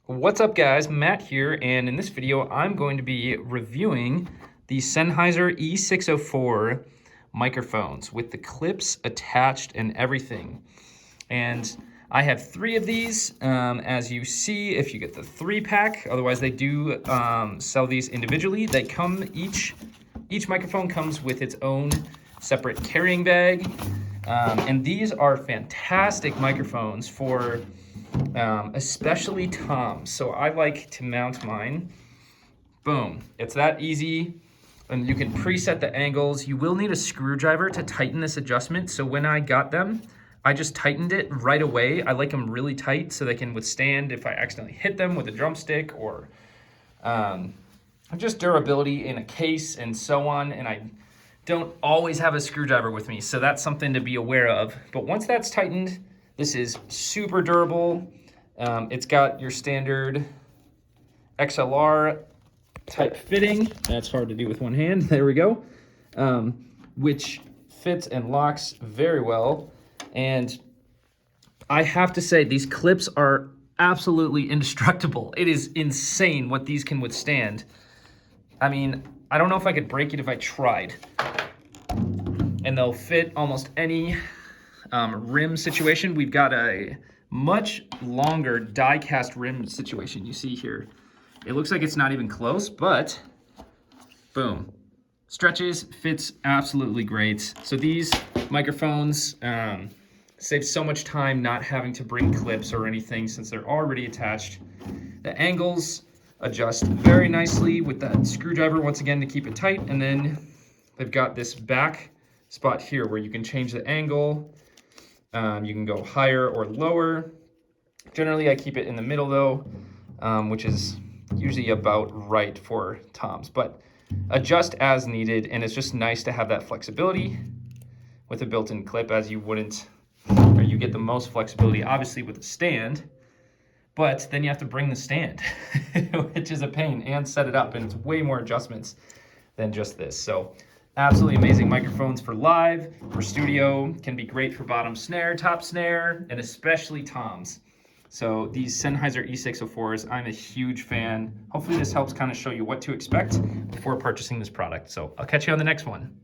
What's up guys, Matt here, and in this video I'm going to be reviewing the Sennheiser E604 microphones with the clips attached and everything. And I have 3 of these, as you see, if you get the 3-pack. Otherwise they do sell these individually. They come, each microphone comes with its own separate carrying bag. And these are fantastic microphones for especially toms. So I like to mount mine. Boom, it's that easy. And you can preset the angles. You will need a screwdriver to tighten this adjustment. So when I got them, I just tightened it right away. I like them really tight so they can withstand if I accidentally hit them with a drumstick or just durability in a case and so on. And I don't always have a screwdriver with me, so that's something to be aware of. But once that's tightened, this is super durable. It's got your standard XLR type fitting. That's hard to do with one hand. There we go. Which fits and locks very well. And I have to say, these clips are absolutely indestructible. It is insane what these can withstand. I mean, I don't know if I could break it if I tried. And they'll fit almost any rim situation. We've got a much longer die cast rim situation you see here. It looks like it's not even close, but boom. Stretches, fits absolutely great. So these microphones save so much time not having to bring clips or anything since they're already attached. The angles adjust very nicely with that screwdriver once again to keep it tight, and then they've got this back spot here where you can change the angle. You can go higher or lower. Generally I keep it in the middle though, which is usually about right for toms, but adjust as needed. And it's just nice to have that flexibility with a built-in clip, as you wouldn't, or you get the most flexibility obviously with a stand. But then you have to bring the stand, which is a pain, and set it up, and it's way more adjustments than just this. So absolutely amazing microphones for live, for studio, can be great for bottom snare, top snare, and especially toms. So these Sennheiser E604s, I'm a huge fan. Hopefully this helps kind of show you what to expect before purchasing this product. So I'll catch you on the next one.